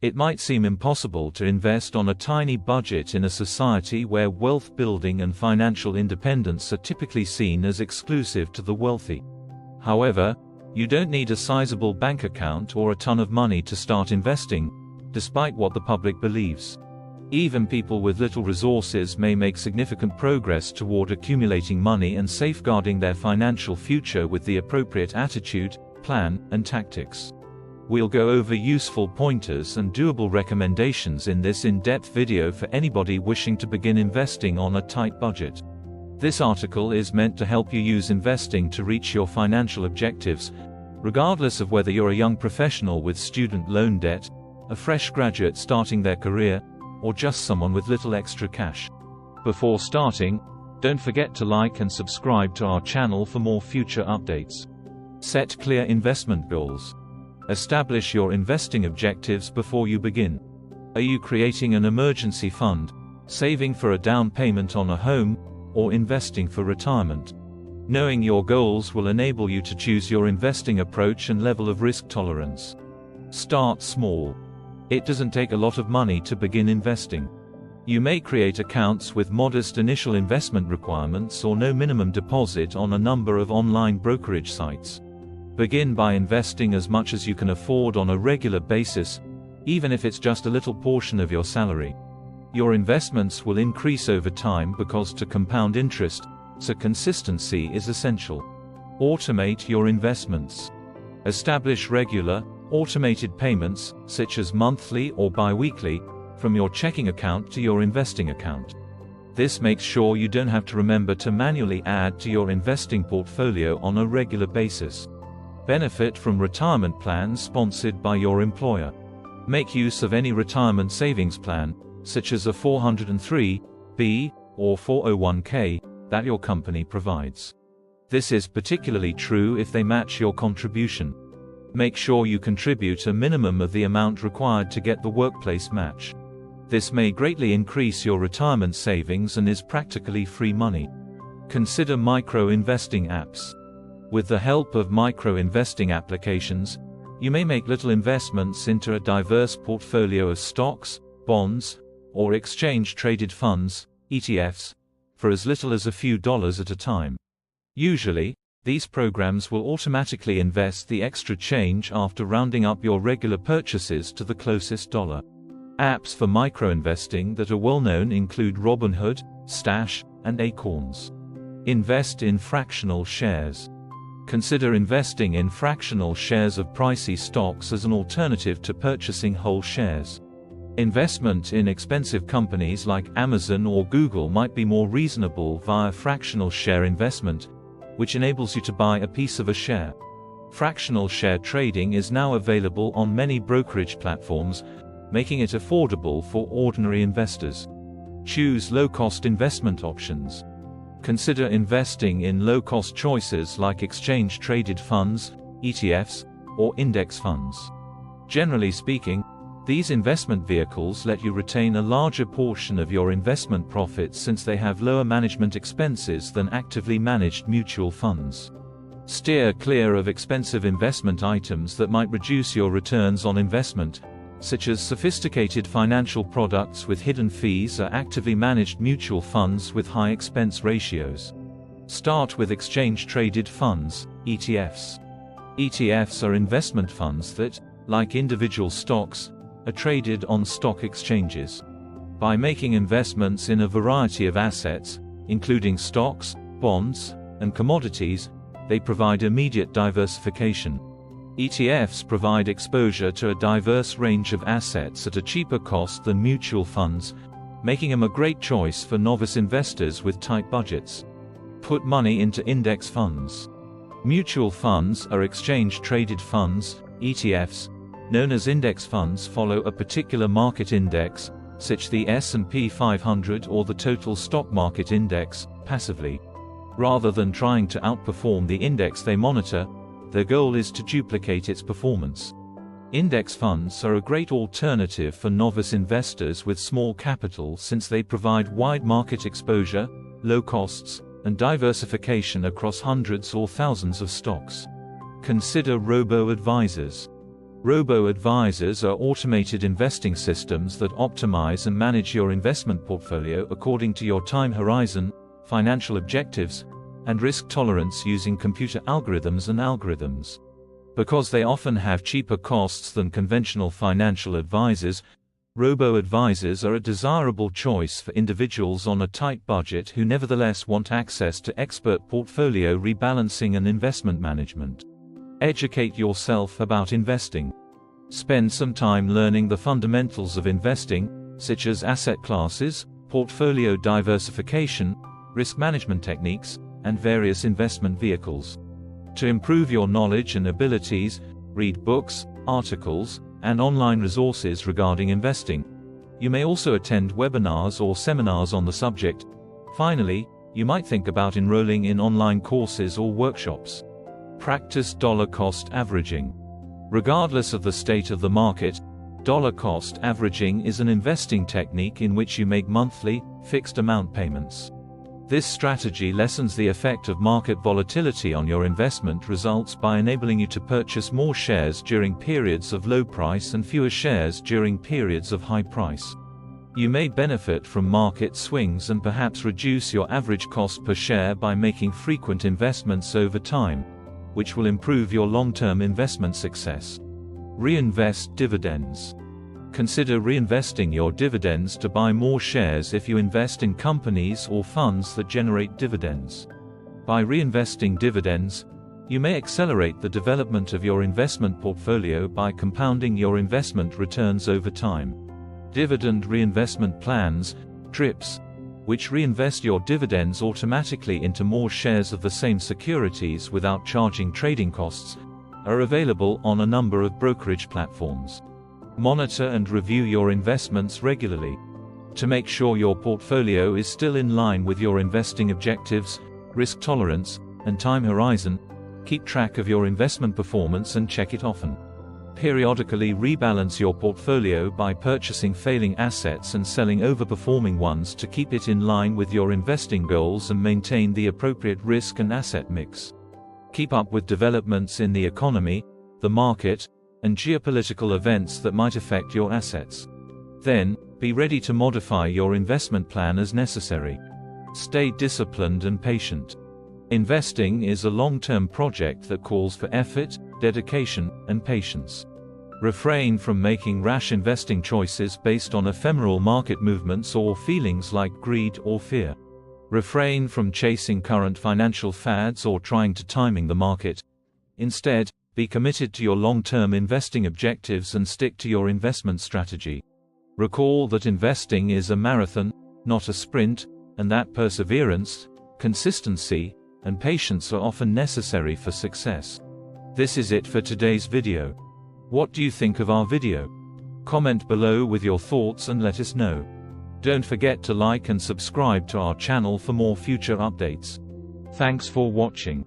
It might seem impossible to invest on a tiny budget in a society where wealth building and financial independence are typically seen as exclusive to the wealthy. However, you don't need a sizable bank account or a ton of money to start investing, despite what the public believes. Even people with little resources may make significant progress toward accumulating money and safeguarding their financial future with the appropriate attitude, plan, and tactics. We'll go over useful pointers and doable recommendations in this in-depth video for anybody wishing to begin investing on a tight budget. This article is meant to help you use investing to reach your financial objectives, regardless of whether you're a young professional with student loan debt, a fresh graduate starting their career, or just someone with little extra cash. Before starting, don't forget to like and subscribe to our channel for more future updates. Set clear investment goals. Establish your investing objectives before you begin. Are you creating an emergency fund, saving for a down payment on a home, or investing for retirement? Knowing your goals will enable you to choose your investing approach and level of risk tolerance. Start small. It doesn't take a lot of money to begin investing. You may create accounts with modest initial investment requirements or no minimum deposit on a number of online brokerage sites. Begin by investing as much as you can afford on a regular basis, even if it's just a little portion of your salary. Your investments will increase over time because to compound interest, so consistency is essential. Automate your investments. Establish regular, automated payments, such as monthly or bi-weekly, from your checking account to your investing account. This makes sure you don't have to remember to manually add to your investing portfolio on a regular basis. Benefit from retirement plans sponsored by your employer. Make use of any retirement savings plan, such as a 403(b) or 401(k), that your company provides. This is particularly true if they match your contribution. Make sure you contribute a minimum of the amount required to get the workplace match. This may greatly increase your retirement savings and is practically free money. Consider micro-investing apps. With the help of micro-investing applications, you may make little investments into a diverse portfolio of stocks, bonds, or exchange-traded funds, ETFs, for as little as a few dollars at a time. Usually, these programs will automatically invest the extra change after rounding up your regular purchases to the closest dollar. Apps for micro-investing that are well-known include Robinhood, Stash, and Acorns. Invest in fractional shares. Consider investing in fractional shares of pricey stocks as an alternative to purchasing whole shares. Investment in expensive companies like Amazon or Google might be more reasonable via fractional share investment, which enables you to buy a piece of a share. Fractional share trading is now available on many brokerage platforms, making it affordable for ordinary investors. Choose low-cost investment options. Consider investing in low-cost choices like exchange-traded funds, ETFs, or index funds. Generally speaking, these investment vehicles let you retain a larger portion of your investment profits since they have lower management expenses than actively managed mutual funds. Steer clear of expensive investment items that might reduce your returns on investment, such as sophisticated financial products with hidden fees or actively managed mutual funds with high expense ratios. Start with exchange-traded funds, ETFs. ETFs are investment funds that, like individual stocks, are traded on stock exchanges. By making investments in a variety of assets, including stocks, bonds, and commodities, they provide immediate diversification. ETFs provide exposure to a diverse range of assets at a cheaper cost than mutual funds, making them a great choice for novice investors with tight budgets. Put money into index funds. Mutual funds are exchange-traded funds, ETFs, known as index funds follow a particular market index, such as the S&P 500 or the total stock market index, passively. Rather than trying to outperform the index they monitor, their goal is to duplicate its performance. Index funds are a great alternative for novice investors with small capital since they provide wide market exposure, low costs, and diversification across hundreds or thousands of stocks. Consider robo-advisors. Robo-advisors are automated investing systems that optimize and manage your investment portfolio according to your time horizon, financial objectives, and risk tolerance using computer algorithms. Because they often have cheaper costs than conventional financial advisors, robo-advisors are a desirable choice for individuals on a tight budget who nevertheless want access to expert portfolio rebalancing and investment management. Educate yourself about investing. Spend some time learning the fundamentals of investing, such as asset classes, portfolio diversification, risk management techniques, and various investment vehicles. To improve your knowledge and abilities, read books, articles, and online resources regarding investing. You may also attend webinars or seminars on the subject. Finally, you might think about enrolling in online courses or workshops. Practice dollar cost averaging. Regardless of the state of the market, dollar cost averaging is an investing technique in which you make monthly, fixed amount payments. This strategy lessens the effect of market volatility on your investment results by enabling you to purchase more shares during periods of low price and fewer shares during periods of high price. You may benefit from market swings and perhaps reduce your average cost per share by making frequent investments over time, which will improve your long-term investment success. Reinvest dividends. Consider reinvesting your dividends to buy more shares if you invest in companies or funds that generate dividends. By reinvesting dividends, you may accelerate the development of your investment portfolio by compounding your investment returns over time. Dividend reinvestment plans, DRIPs, which reinvest your dividends automatically into more shares of the same securities without charging trading costs, are available on a number of brokerage platforms. Monitor and review your investments regularly. To make sure your portfolio is still in line with your investing objectives, risk tolerance, and time horizon, keep track of your investment performance and check it often. Periodically rebalance your portfolio by purchasing failing assets and selling overperforming ones to keep it in line with your investing goals and maintain the appropriate risk and asset mix. Keep up with developments in the economy, the market, and geopolitical events that might affect your assets. Then, be ready to modify your investment plan as necessary. Stay disciplined and patient. Investing is a long-term project that calls for effort, dedication, and patience. Refrain from making rash investing choices based on ephemeral market movements or feelings like greed or fear. Refrain from chasing current financial fads or trying to timing the market. Instead, be committed to your long-term investing objectives and stick to your investment strategy. Recall that investing is a marathon, not a sprint, and that perseverance, consistency, and patience are often necessary for success. This is it for today's video. What do you think of our video? Comment below with your thoughts and let us know. Don't forget to like and subscribe to our channel for more future updates. Thanks for watching.